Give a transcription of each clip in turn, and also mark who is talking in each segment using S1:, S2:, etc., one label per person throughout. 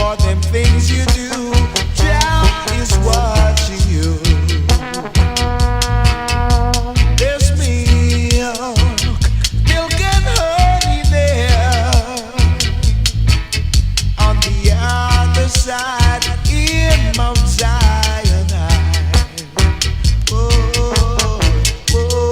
S1: for them things you do. Jah is watching you. There's milk and honey there on the other side in Mount Zion high. Oh, oh,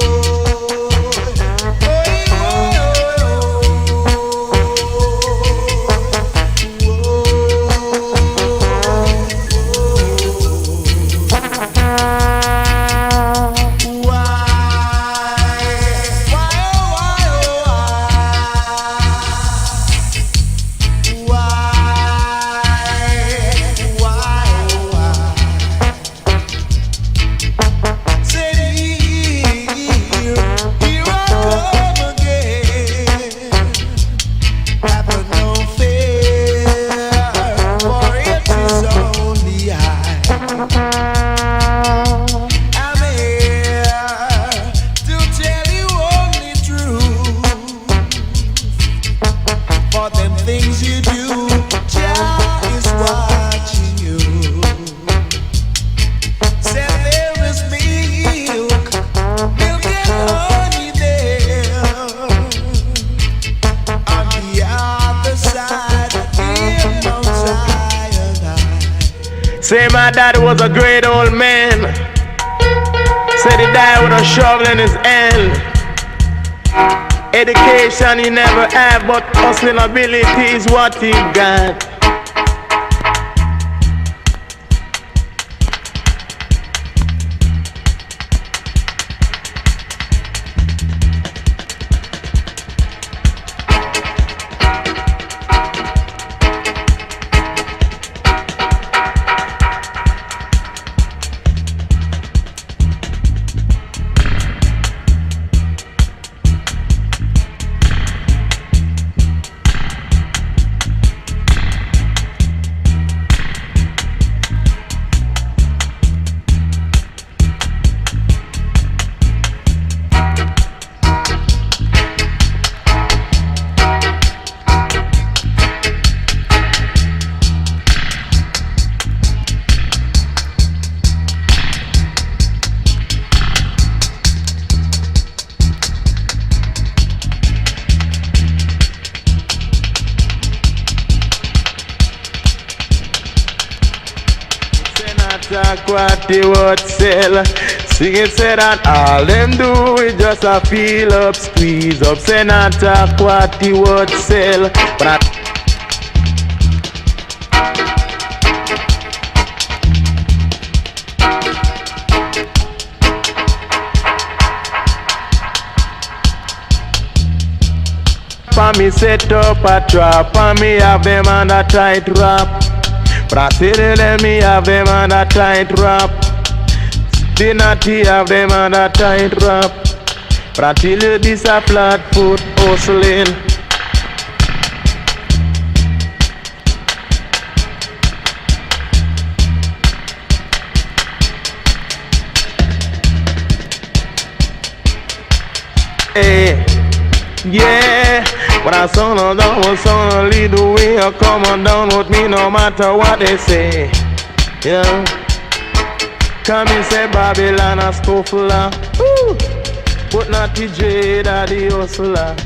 S2: Say my daddy was a great old man. Said he died with a shovel in his hand. Education he never had, but hustling ability is what he got. Talk what they would sell. Sing it, say that all them do is just a feel up, squeeze up. Say not talk what they would sell. But for me set up a trap, for me have them on a tight wrap. But I tell them me have them on a tight wrap. Still not have them on a tight wrap. But I tell you this a flat foot hustling. Hey, yeah. When I son of down, was son lead the way. I come on down with me no matter what they say. Yeah. Come and say Babylon a scuffler. But not the J that the hustler.